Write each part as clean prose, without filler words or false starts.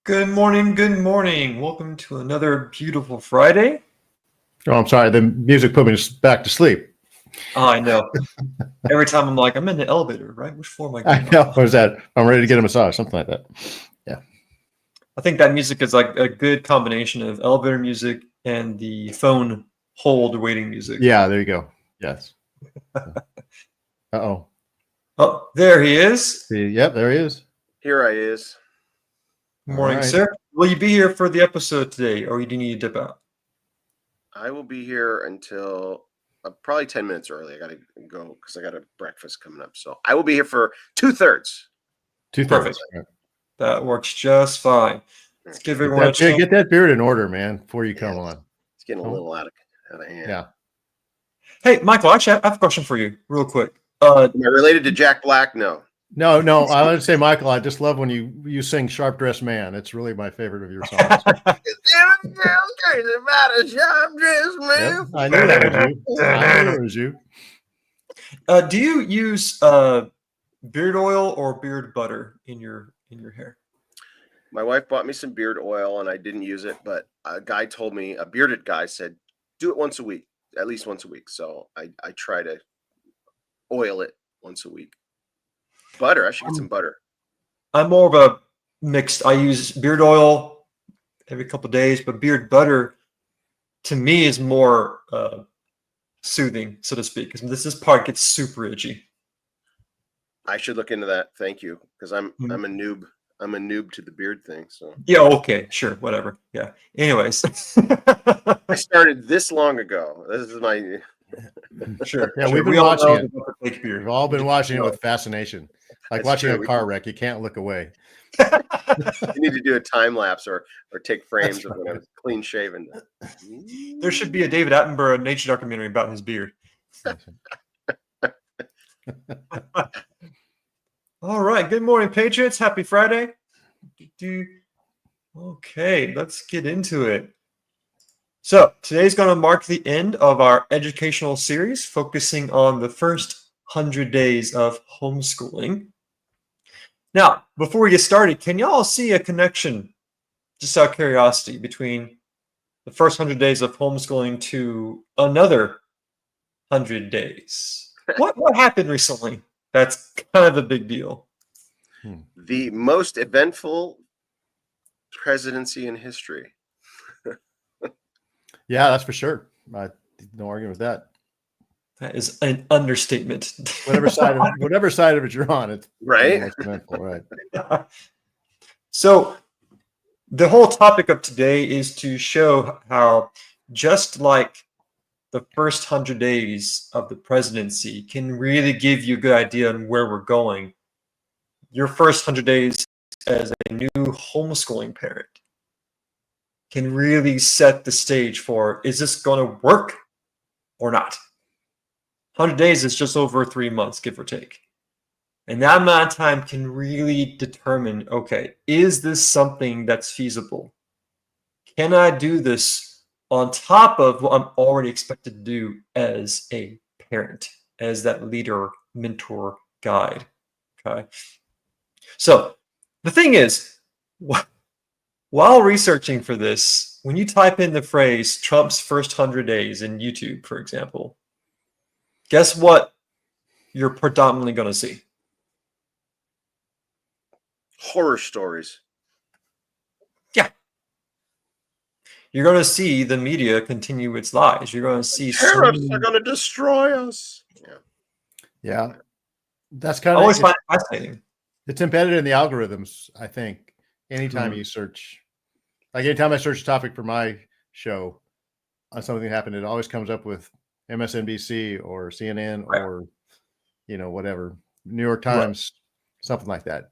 Good morning, good morning. Welcome to another beautiful Friday. Oh, I'm sorry. The music put me back to sleep. Oh, I know. Every time I'm like, I'm in the elevator, right? Which floor am I I getting know. off? What is that? I'm ready to get a massage, something like that. Yeah. I think that music is like a good combination of elevator music and the phone hold waiting music. Yeah, there you go. Yes. Uh-oh. Oh, there he is. Yep, there he is. Here I is. Good All morning, right. sir. Will you be here for the episode today, or do you need to dip out? I will be here until probably 10 minutes early. I got to go because I got a breakfast coming up. So I will be here for 2/3. Two-thirds. Perfect. That works just fine. Let's give everyone a chance. Get that beard in order, man, before you come on. It's getting a little out of hand. Yeah. Hey, Michael, actually, I have a question for you, real quick. Am I related to Jack Black? No. No. I want to say, Michael, I just love when you sing "Sharp Dressed Man." It's really my favorite of your songs. Crazy about a sharp dressed man. Yep, I knew that was you. I knew it was you. Do you use beard oil or beard butter in your hair? My wife bought me some beard oil and I didn't use it, but a bearded guy said, do it once a week, at least once a week. So I try to oil it once a week. Butter. I should get some butter. I'm more of a mixed. I use beard oil every couple of days, but beard butter to me is more soothing, so to speak. Because this part gets super itchy. I should look into that. Thank you, because I'm a noob. I'm a noob to the beard thing. So yeah, okay, sure, whatever. Yeah. Anyways, I started this long ago. This is my sure. Yeah, sure. we've been We all watching know it. about the fake beard. We've all been watching it with fascination, like That's watching true. a car wreck. You can't look away. You need to do a time lapse or take frames of when I was clean shaven. There should be a David Attenborough nature documentary about his beard. All right. Good morning, Patriots. Happy Friday. Okay, let's get into it. So today's going to mark the end of our educational series, focusing on the first 100 days of homeschooling. Now, before we get started, can y'all see a connection, just out of curiosity, between the first 100 days of homeschooling to another 100 days? What happened recently? That's kind of a big deal. The most eventful presidency in history. Yeah, that's for sure. No arguing with that. That is an understatement. Whatever side of it you're on, it's Right. eventful, right? So the whole topic of today is to show how just like the first 100 days of the presidency can really give you a good idea on where we're going, your first 100 days as a new homeschooling parent can really set the stage for, is this going to work or not? 100 days is just over 3 months, give or take. And that amount of time can really determine, okay, is this something that's feasible? Can I do this on top of what I'm already expected to do as a parent, as that leader, mentor, guide? Okay. So the thing is, while researching for this, when you type in the phrase Trump's first 100 days in YouTube, for example, guess what you're predominantly going to see? Horror stories. Yeah. You're going to see the media continue its lies. You're going to see Tariffs are going to destroy us. Yeah. That's kind I of always find it fascinating. It's embedded in the algorithms, I think. Anytime you search, like anytime I search a topic for my show on something that happened, it always comes up with MSNBC or CNN or, whatever, New York Times, something like that.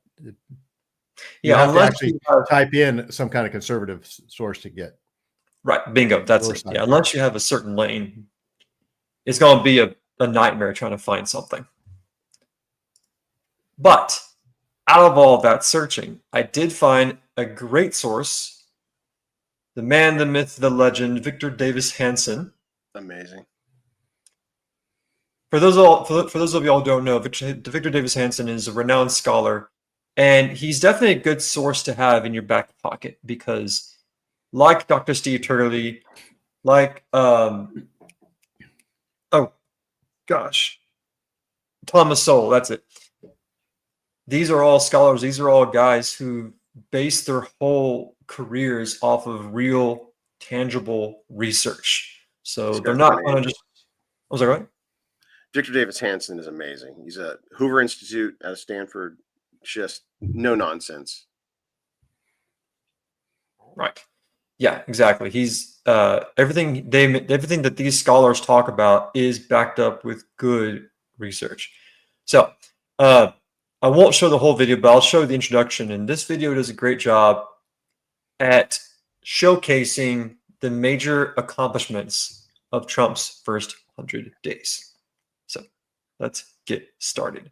You have to actually type in some kind of conservative source to get. Right. Bingo. That's it. Yeah. Unless you have a certain lane, it's going to be a nightmare trying to find something. But out of all that searching, I did find a great source. The man, the myth, the legend, Victor Davis Hanson. Amazing. For those of y'all who don't know, Victor Davis Hanson is a renowned scholar And he's definitely a good source to have in your back pocket because, like Dr. Steve Turley, like oh gosh, Thomas Sowell, that's it. These are all scholars. These are all guys who base their whole careers off of real, tangible research. So These they're guys are not going to amazing. just. Was that right? Victor Davis Hanson is amazing. He's a Hoover Institute out of Stanford. Just no nonsense. Right. Yeah, exactly. He's everything that these scholars talk about is backed up with good research. So I won't show the whole video, but I'll show the introduction. And this video does a great job at showcasing the major accomplishments of Trump's first 100 days. So let's get started.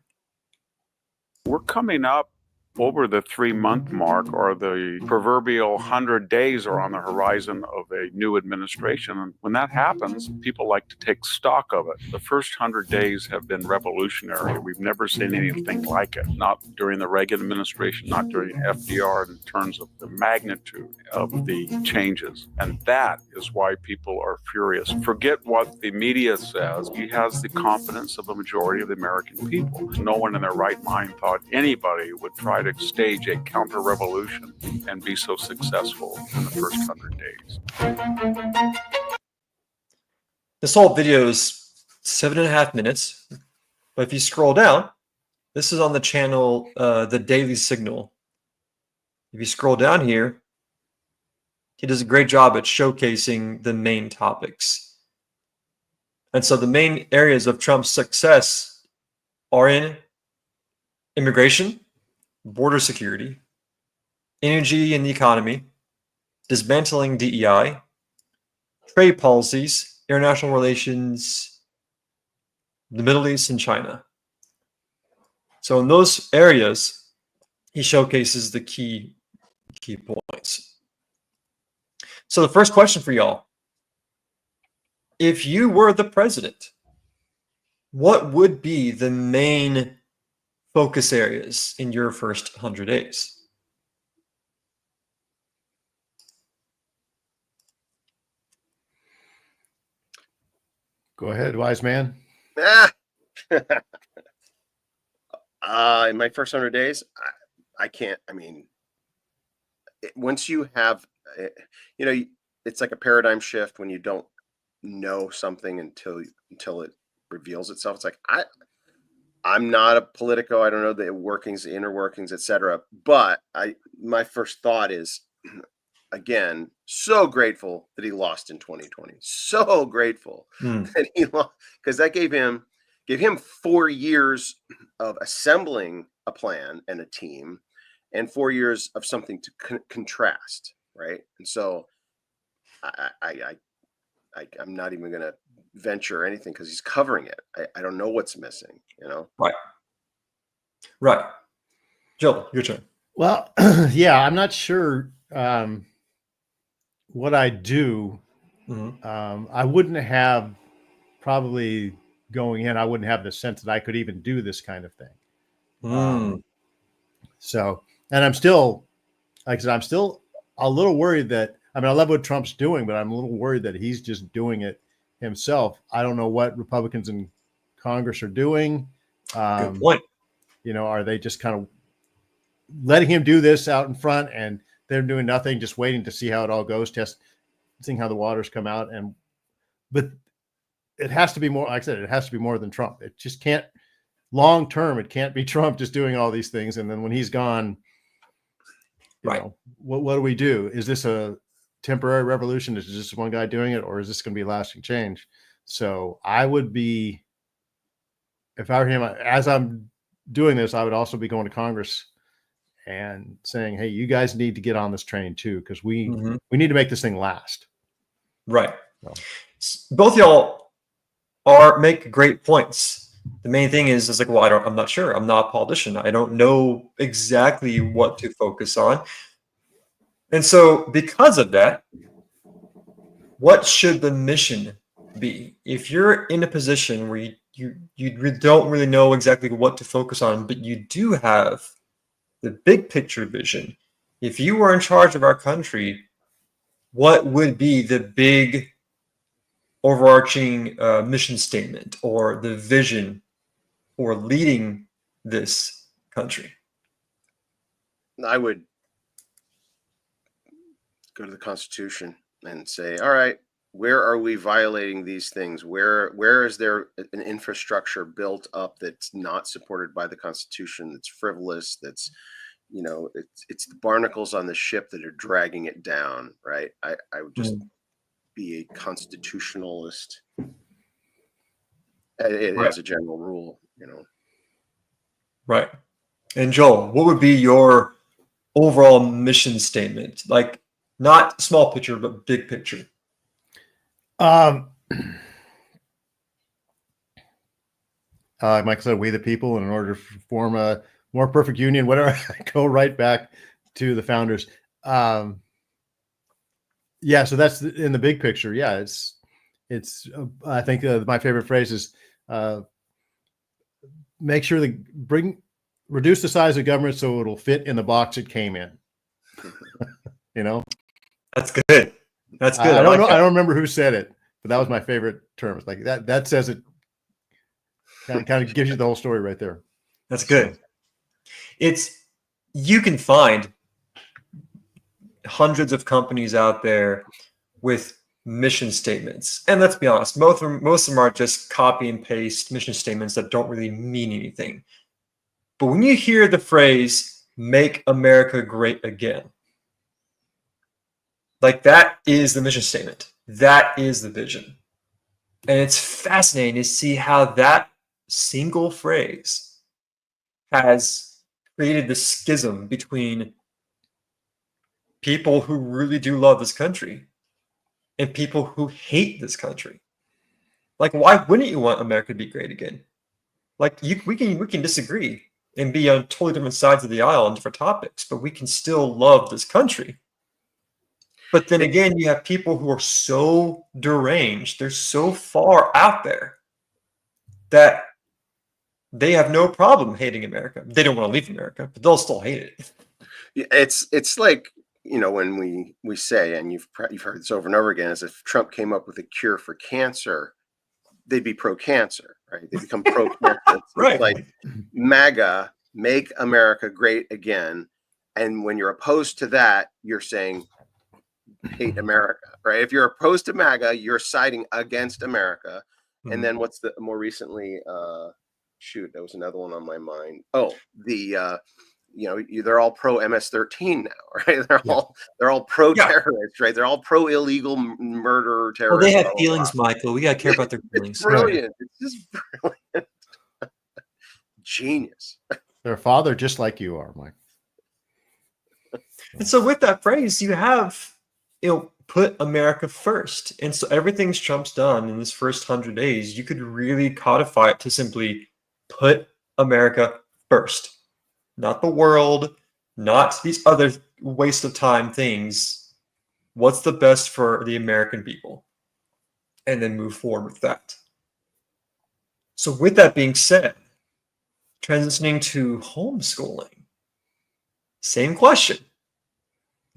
We're coming up over the 3-month mark, or the proverbial 100 days are on the horizon of a new administration. And when that happens, people like to take stock of it. The first 100 days have been revolutionary. We've never seen anything like it, not during the Reagan administration, not during FDR, in terms of the magnitude of the changes. And that is why people are furious. Forget what the media says. He has the confidence of a majority of the American people. No one in their right mind thought anybody would try to stage a counter-revolution and be so successful in the first 100 days. This whole video is 7.5 minutes, but if you scroll down, this is on the channel, The Daily Signal. If you scroll down here, he does a great job at showcasing the main topics. And so the main areas of Trump's success are in immigration, border security, energy and the economy, dismantling DEI, trade policies, international relations, the Middle East, and China. So in those areas, he showcases the key points. So the first question for y'all: if you were the president, what would be the main focus areas in your first 100 days? Go ahead, wise man. In my first 100 days, I can't. I mean, once you have, it's like a paradigm shift when you don't know something until it reveals itself. It's like I'm not a politico. I don't know the workings, the inner workings, etc. But my first thought is, again, so grateful that he lost in 2020. So grateful that he lost, because that gave him 4 years of assembling a plan and a team, and 4 years of something to contrast, right? And so I'm not even going to venture anything because he's covering it. I don't know what's missing, Right. Joel, your turn. Well, yeah, I'm not sure what I do. I wouldn't have, probably going in, I wouldn't have the sense that I could even do this kind of thing. So, and I'm still, like I said, I'm still a little worried that, I love what Trump's doing, but I'm a little worried that he's just doing it himself. I don't know what Republicans in Congress are doing. Good point. Are they just kind of letting him do this out in front, and they're doing nothing, just waiting to see how it all goes, seeing how the waters come out? But it has to be more, like I said, it has to be more than Trump. It just can't, long term, it can't be Trump just doing all these things, and then when he's gone, what do we do? Is this a temporary revolution? Is just one guy doing it, or is this going to be lasting change? So I would be, if I were him, as I'm doing this, I would also be going to Congress and saying, hey, you guys need to get on this train too, because we need to make this thing last. Right. Both y'all make great points. The main thing is like, well, I'm not sure. I'm not a politician. I don't know exactly what to focus on. And so because of that, what should the mission be? If you're in a position where you don't really know exactly what to focus on, but you do have the big picture vision. If you were in charge of our country, what would be the big overarching mission statement or the vision for leading this country? I would go to the Constitution and say, all right, where are we violating these things? Where is there an infrastructure built up that's not supported by the Constitution, that's frivolous, that's, you know, it's the barnacles on the ship that are dragging it down, right? I would just be a constitutionalist as a general rule, you know. Right. And Joel, what would be your overall mission statement? Like, not small picture, but big picture. Michael said, we the people, and in order to form a more perfect union, whatever, I go right back to the founders. Yeah, so that's in the big picture. Yeah, it's I think my favorite phrase is make sure reduce the size of government so it'll fit in the box it came in. You know, that's good. That's good. I don't know. I don't remember who said it, but that was my favorite term. It's like that says it. Kind of gives you the whole story right there. That's good. You can find hundreds of companies out there with mission statements, and let's be honest, most of them are just copy and paste mission statements that don't really mean anything. But when you hear the phrase "Make America Great Again," like, that is the mission statement. That is the vision. And it's fascinating to see how that single phrase has created the schism between people who really do love this country and people who hate this country. Like, why wouldn't you want America to be great again? Like, we can disagree and be on totally different sides of the aisle on different topics, but we can still love this country. But then again, you have people who are so deranged, they're so far out there that they have no problem hating America. They don't want to leave America, but they'll still hate it. It's like, you know, when we say, and you've heard this over and over again, is if Trump came up with a cure for cancer, they'd be pro-cancer, right? They become pro-cancer. Right. It's like MAGA, make America great again. And when you're opposed to that, you're saying hate America, right? If you're opposed to MAGA, you're siding against America. And then what's the more recently, there was another one on my mind. Oh, they're all pro MS-13 now, right? They're all pro terrorists, right? They're all pro illegal murder terrorists. Well, they have feelings, Michael. We gotta care about their feelings. It's brilliant. It's just brilliant. Genius. They're a father just like you are, Mike. And so with that phrase, you have, put America first. And so everything Trump's done in this first 100 days, you could really codify it to simply put America first. Not the world, not these other waste of time things. What's the best for the American people? And then move forward with that. So with that being said, transitioning to homeschooling, same question.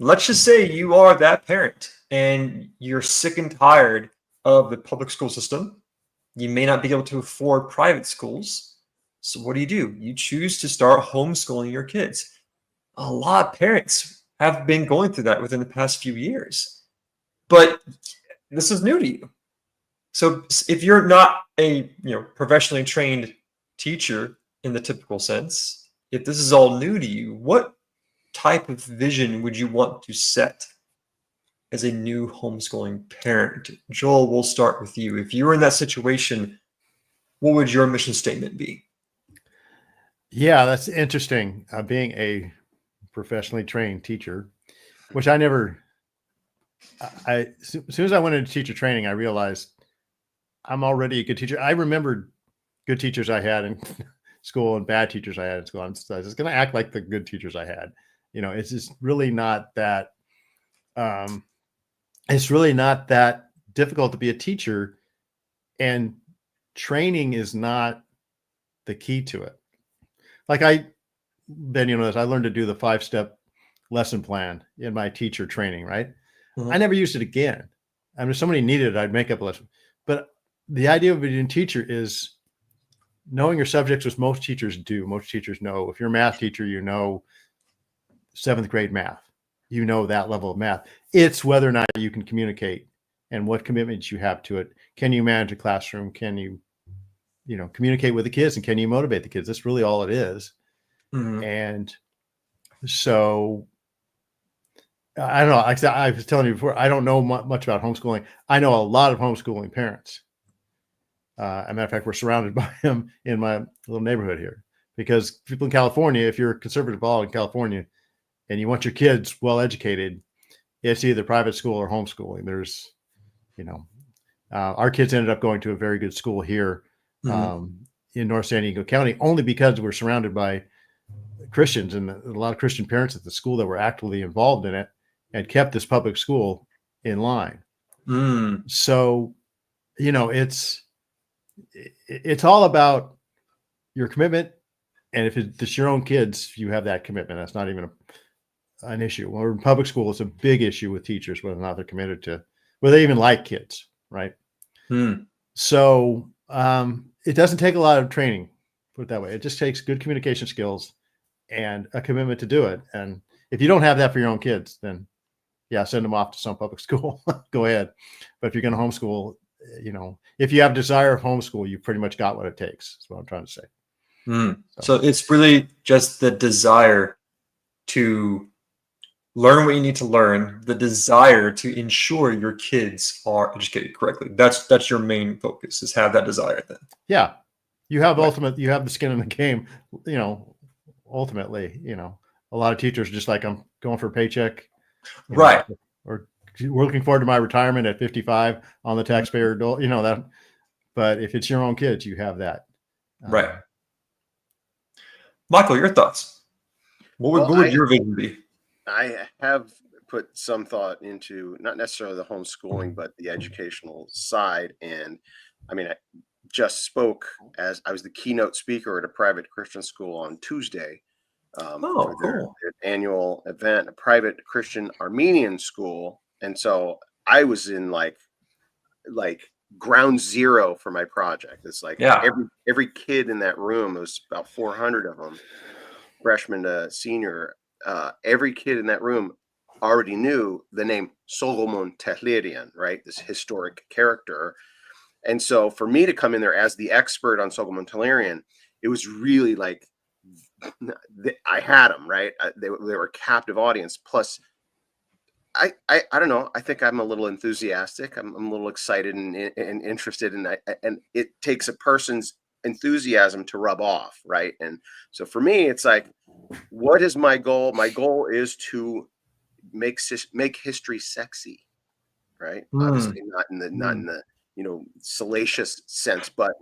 Let's just say you are that parent and you're sick and tired of the public school system. You may not be able to afford private schools. So what do? You choose to start homeschooling your kids. A lot of parents have been going through that within the past few years. But this is new to you. So if you're not a professionally trained teacher in the typical sense, if this is all new to you, what type of vision would you want to set as a new homeschooling parent? Joel, we'll start with you. If you were in that situation, what would your mission statement be? Yeah, that's interesting. Being a professionally trained teacher, which as soon as I went into teacher training, I realized I'm already a good teacher. I remembered good teachers I had in school and bad teachers I had in school. I was just going to act like the good teachers I had. It's just really not that. It's really not that difficult to be a teacher, and training is not the key to it. Like Ben, you know this. I learned to do the 5-step lesson plan in my teacher training. Right. Mhm. I never used it again. I mean, if somebody needed it, I'd make up a lesson. But the idea of being a teacher is knowing your subjects, as most teachers do. Most teachers know. If you're a math teacher, you know 7th grade math. You know that level of math. It's whether or not you can communicate and what commitments you have to it. Can you manage a classroom? Can you communicate with the kids, and can you motivate the kids? That's really all it is. Mhm. And so I don't know. Like I was telling you before, I don't know much about homeschooling. I know a lot of homeschooling parents. As a matter of fact, we're surrounded by them in my little neighborhood here, because people in California, if you're a conservative law in California and you want your kids well educated, it's either private school or homeschooling. There's, our kids ended up going to a very good school here Mhm. in North San Diego County, only because we're surrounded by Christians and a lot of Christian parents at the school that were actively involved in it and kept this public school in line. Mm. So, it's all about your commitment. And if it's your own kids, you have that commitment. That's not even an issue. Well, in public school, it's a big issue with teachers, whether or not they're committed to, whether they even like kids. Right. Mm. So it doesn't take a lot of training, put it that way. It just takes good communication skills and a commitment to do it. And if you don't have that for your own kids, then yeah, send them off to some public school. Go ahead. But if you're going to homeschool, if you have desire of homeschool, you've pretty much got what it takes. That's what I'm trying to say. Mm. So it's really just the desire to learn what you need to learn, the desire to ensure your kids are educated correctly. That's your main focus, is have that desire then. Yeah. You have Right. you have the skin in the game, ultimately, a lot of teachers just like, I'm going for a paycheck, Right. or we're looking forward to my retirement at 55 on the taxpayer, that, but if it's your own kids, you have that. Right. Michael, your thoughts? What would your vision be? I have put some thought into not necessarily the homeschooling, but the educational side. And I mean, I just spoke as I was the keynote speaker at a private Christian school on Tuesday Oh, for cool. their annual event, a private Christian Armenian school. And so I was in like ground zero for my project. It's like Yeah. every kid in that room, it was about 400 of them, freshman to senior, every kid in that room already knew the name Solomon Tehlirian, right? This historic character. And so for me to come in there as the expert on Solomon Tehlirian, it was really like I had them, right? They were a captive audience. Plus, I don't know. I think I'm a little enthusiastic. I'm a little excited and interested in that. And it takes a person's enthusiasm to rub off, right? And so for me, it's like, what is my goal? My goal is to make history sexy, right? Mm. Obviously not in the salacious sense, but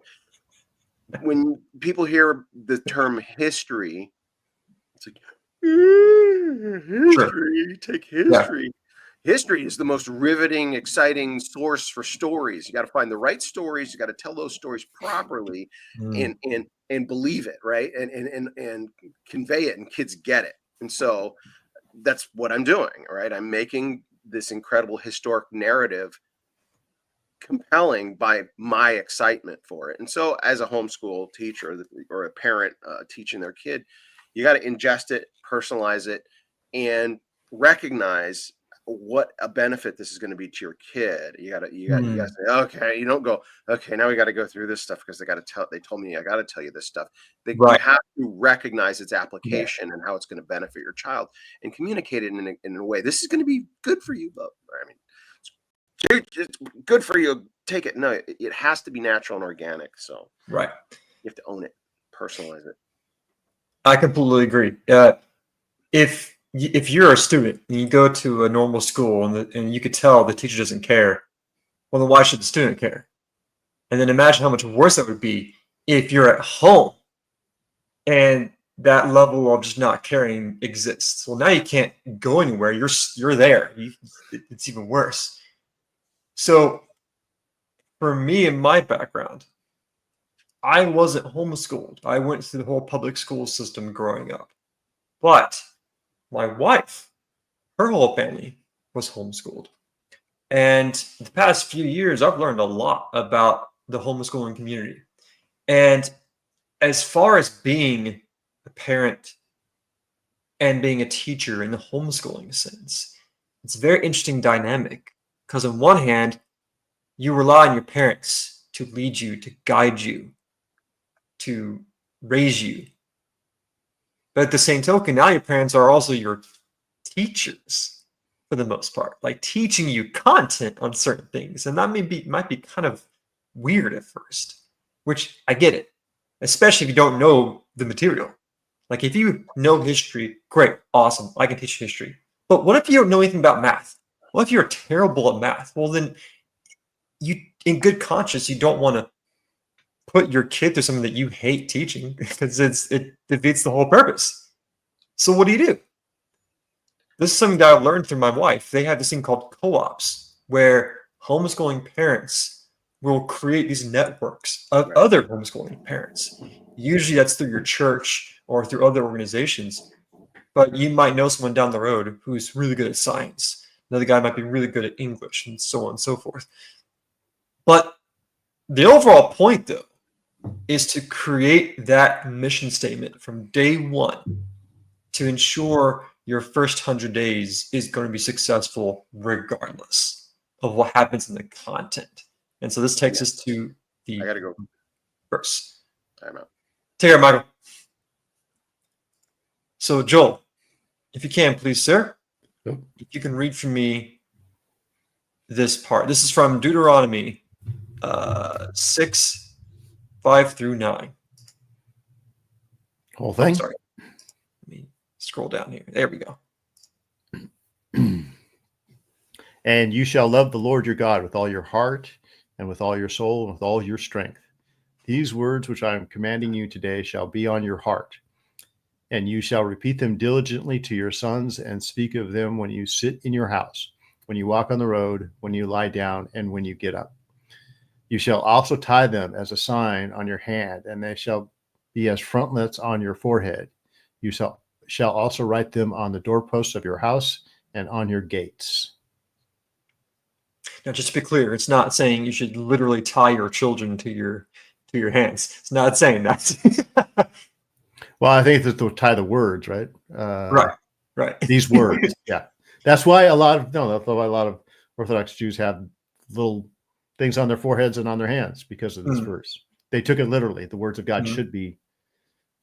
when people hear the term history, it's like Sure. history. Take Yeah. history. History is the most riveting, exciting source for stories. You got to find the right stories. You got to tell those stories properly, Mm. and believe it, right? And convey it, and kids get it. And so that's what I'm doing, right? I'm making this incredible historic narrative compelling by my excitement for it. And so as a homeschool teacher or a parent teaching their kid, you got to ingest it, personalize it, and recognize what a benefit this is going to be to your kid. You got to Mm. say, okay, you don't go, okay, now we got to go through this stuff because they told me I got to tell you this stuff. You Right. have to recognize its Yeah. application and how it's going to benefit your child, and communicate it in a way. This is going to be good for you, but I mean, it's good for you. Take it. No, it has to be natural and organic. So Right. you have to own it, personalize it. I completely agree. If you're a student and you go to a normal school and you could tell the teacher doesn't care, well, then why should the student care? And then imagine how much worse that would be if you're at home and that level of just not caring exists. Well, now you can't go anywhere. You're there. It's even worse. So for me and my background, I wasn't homeschooled. I went through the whole public school system growing up. But my wife, her whole family was homeschooled. And the past few years, I've learned a lot about the homeschooling community. And as far as being a parent and being a teacher in the homeschooling sense, it's a very interesting dynamic because on one hand, you rely on your parents to lead you, to guide you, to raise you. But at the same token, now your parents are also your teachers for the most part, like teaching you content on certain things. And that might be kind of weird at first, which I get it, especially if you don't know the material. Like if you know history, great, awesome, I can teach history. But what if you don't know anything about math? What if you're terrible at math? Well, then you, in good conscience, you don't want to put your kid through something that you hate teaching because it defeats the whole purpose. So what do? This is something that I learned through my wife. They have this thing called co-ops where homeschooling parents will create these networks of other homeschooling parents. Usually that's through your church or through other organizations, but you might know someone down the road who's really good at science. Another guy might be really good at English and so on and so forth. But the overall point, though, is to create that mission statement from day one to ensure your first 100 days is going to be successful regardless of what happens in the content. And so this takes us to the I gotta go. verse. Time out. Take care, Michael. So Joel, if you can, please, sir, Yep. if you can read for me this part. This is from Deuteronomy 6:5-9. Whole thing. Sorry. Let me scroll down here. There we go. And you shall love the Lord your God with all your heart and with all your soul and with all your strength. These words which I am commanding you today shall be on your heart, and you shall repeat them diligently to your sons and speak of them when you sit in your house, when you walk on the road, when you lie down, and when you get up. You shall also tie them as a sign on your hand, and they shall be as frontlets on your forehead. You shall also write them on the doorposts of your house and on your gates. Now, just to be clear, it's not saying you should literally tie your children to your hands. It's not saying that. Well, I think it's to tie the words, right? Right. These words, yeah. That's why a lot of Orthodox Jews have little things on their foreheads and on their hands because of this verse. They took it literally. The words of God should be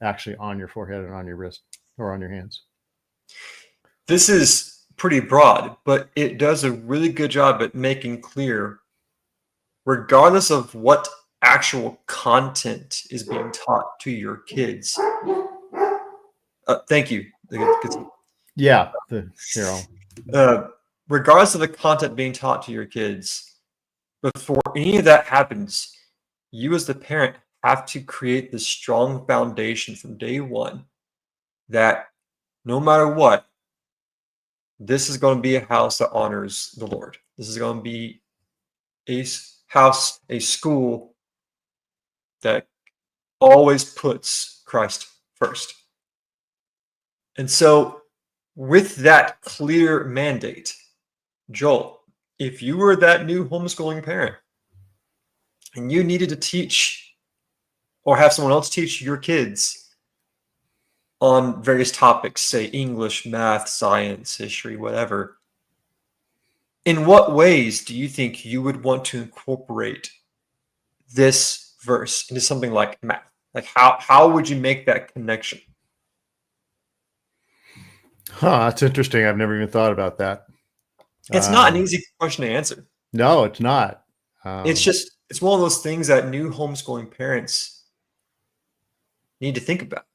actually on your forehead and on your wrist or on your hands. This is pretty broad, but it does a really good job at making clear, regardless of what actual content is being taught to your kids. Thank you. Yeah. Regardless of the content being taught to your kids, before any of that happens, you as the parent have to create this strong foundation from day one that no matter what, this is going to be a house that honors the Lord. This is going to be a house, a school that always puts Christ first. And so with that clear mandate, Joel, if you were that new homeschooling parent and you needed to teach or have someone else teach your kids on various topics, say English, math, science, history, whatever, in what ways do you think you would want to incorporate this verse into something like math? Like how would you make that connection? That's interesting. I've never even thought about that. It's not an easy question to answer. No, it's not. It's one of those things that new homeschooling parents need to think about.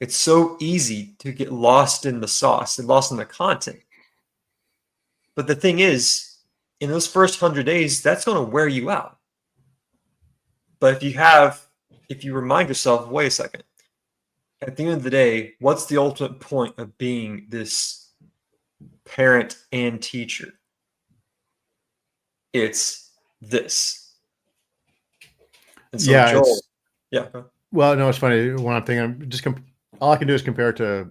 It's so easy to get lost in the sauce and lost in the content. But the thing is, in those first 100 days, that's going to wear you out. But if you remind yourself, wait a second, at the end of the day, what's the ultimate point of being this parent and teacher? It's this. And so Yeah, Joel, yeah. Well, no, it's funny. One thing all I can do is compare it to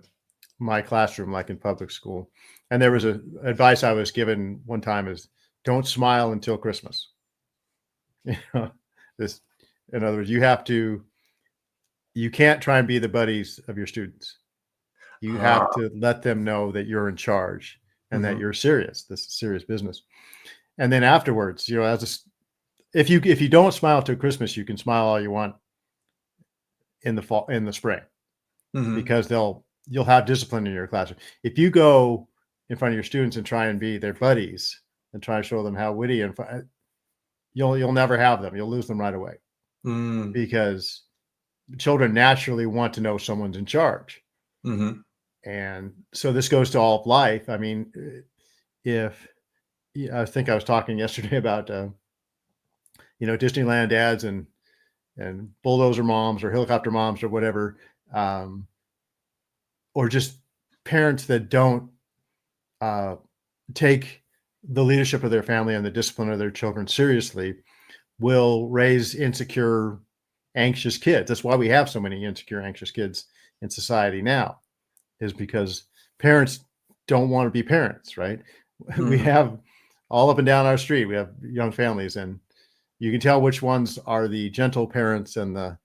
my classroom like in public school. And there was a advice I was given one time is don't smile until Christmas. You know, this, in other words, you can't try and be the buddies of your students. You have to let them know that you're in charge and that you're serious. This is serious business. And then afterwards, you know, if you don't smile till Christmas, you can smile all you want in the fall, in the spring, because you'll have discipline in your classroom. If you go in front of your students and try and be their buddies and try to show them how witty and you'll never have them. You'll lose them right away because children naturally want to know someone's in charge. And so this goes to all of life. I mean, I think I was talking yesterday about, you know, Disneyland dads and bulldozer moms or helicopter moms or whatever, or just parents that don't take the leadership of their family and the discipline of their children seriously will raise insecure, anxious kids. That's why we have so many insecure, anxious kids in society now, is because parents don't want to be parents, right? We have all up and down our street, we have young families, and you can tell which ones are the gentle parents and the,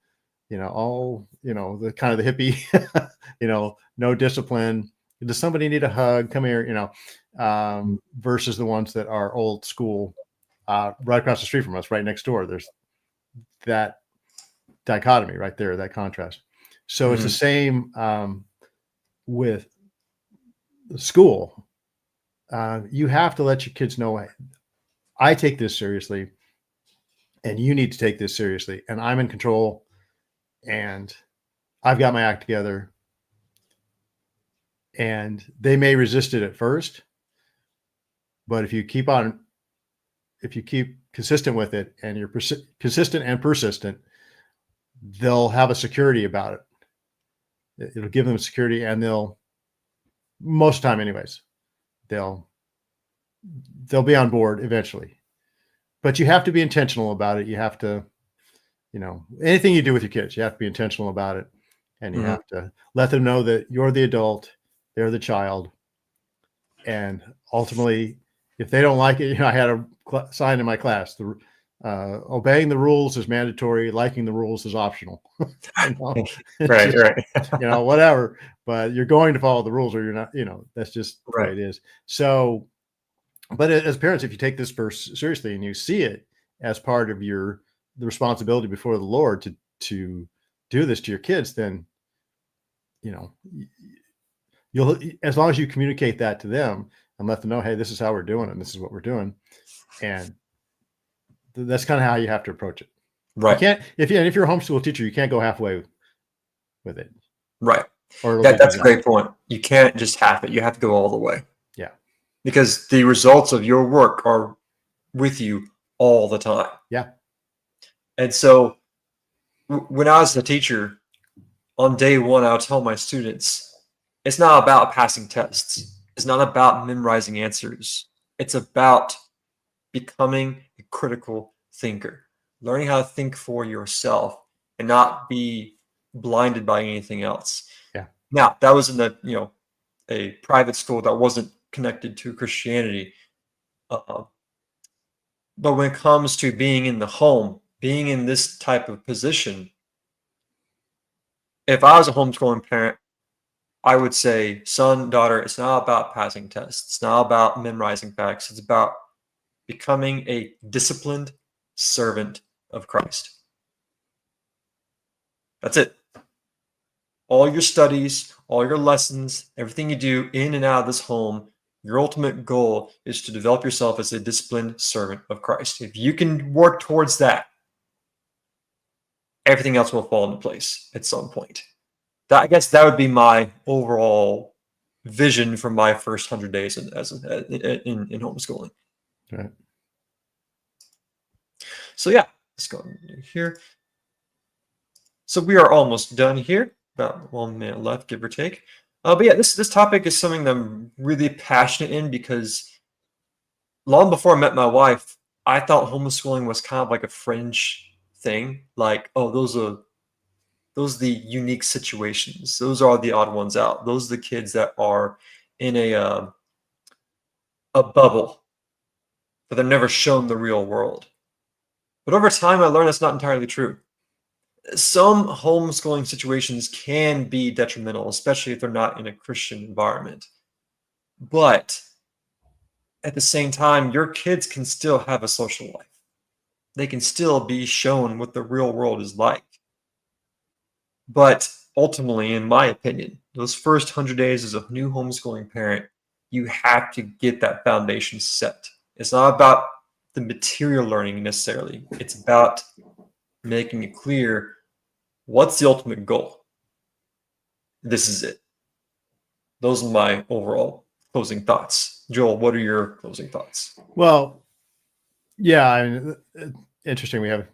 you know, all, you know, the kind of the hippie, you know, no discipline. Does somebody need a hug? Come here, you know, versus the ones that are old school, right across the street from us, right next door. There's that dichotomy right there, that contrast. So it's the same with school. You have to let your kids know, I take this seriously and you need to take this seriously, and I'm in control and I've got my act together. And they may resist it at first, but if you keep consistent with it and you're consistent and persistent, they'll have a security about it. It'll give them security, and most of the time anyways, they'll be on board eventually. But you have to be intentional about it. You have to, you know, anything you do with your kids, you have to be intentional about it. And you have to let them know that you're the adult, they're the child. And ultimately, if they don't like it, you know, I had a sign in my class, obeying the rules is mandatory, liking the rules is optional. You know? Right. You know, whatever, but you're going to follow the rules or you're not, you know, that's just the way it is. So, but as parents, if you take this verse seriously and you see it as part of the responsibility before the Lord to do this to your kids, then, you know, you'll, as long as you communicate that to them and let them know, hey, this is how we're doing and this is what we're doing. And that's kind of how you have to approach it. Right. You can't, if you're a homeschool teacher, you can't go halfway with it. Right. Or That's a great point. You can't just half it. You have to go all the way. Yeah. Because the results of your work are with you all the time. Yeah. And so when I was a teacher, on day one, I would tell my students, it's not about passing tests. It's not about memorizing answers. It's about becoming a critical thinker, learning how to think for yourself and not be blinded by anything else. Yeah. Now, that was in a private school that wasn't connected to Christianity. But when it comes to being in the home, being in this type of position, if I was a homeschooling parent, I would say, son, daughter, it's not about passing tests. It's not about memorizing facts. It's about becoming a disciplined servant of Christ. That's it. All your studies, all your lessons, everything you do in and out of this home, your ultimate goal is to develop yourself as a disciplined servant of Christ. If you can work towards that, everything else will fall into place at some point. I guess that would be my overall vision for my first 100 days in homeschooling. Right. So yeah, let's go here. So we are almost done here. About 1 minute left, give or take. But yeah, this topic is something that I'm really passionate in because long before I met my wife, I thought homeschooling was kind of like a fringe thing. Like, oh, those those are the unique situations. Those are the odd ones out. Those are the kids that are in a bubble, but they're never shown the real world. But over time, I learned that's not entirely true. Some homeschooling situations can be detrimental, especially if they're not in a Christian environment. But at the same time, your kids can still have a social life. They can still be shown what the real world is like. But ultimately, in my opinion, those first 100 days as a new homeschooling parent, you have to get that foundation set. It's not about the material learning necessarily. It's about making it clear what's the ultimate goal. This is it. Those are my overall closing thoughts. Joel, what are your closing thoughts? Well, yeah, I mean, interesting. We have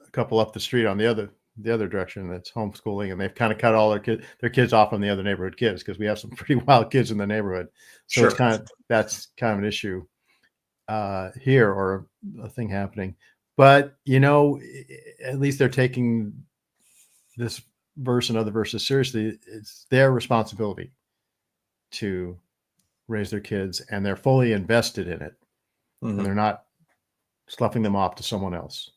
a couple up the street on the other direction that's homeschooling, and they've kind of cut all their kids off from the other neighborhood kids because we have some pretty wild kids in the neighborhood. So Sure. that's kind of an issue here, or a thing happening. But at least they're taking this verse and other verses seriously. It's their responsibility to raise their kids, and they're fully invested in it. Mhm. And they're not sloughing them off to someone else's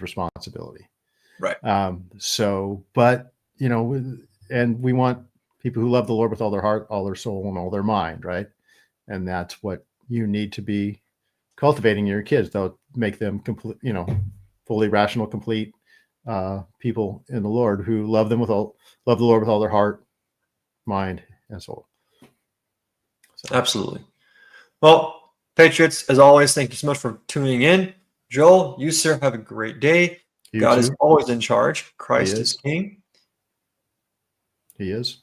responsibility. Right. But and we want people who love the Lord with all their heart, all their soul, and all their mind, right? And that's what you need to be cultivating in your kids. They'll make them complete, fully rational, complete people in the Lord who love the Lord with all their heart, mind, and soul. So. Absolutely. Well, Patriots, as always, thank you so much for tuning in. Joel, you, sir, have a great day. God is always in charge. Christ is King. He is.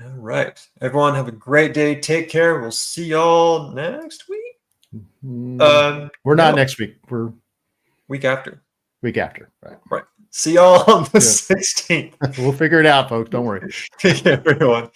All right. Everyone, have a great day. Take care. We'll see y'all next week. We're not next week. We're week after. Week after. Right. See y'all on the 16th. We'll figure it out, folks. Don't worry. Take care, everyone.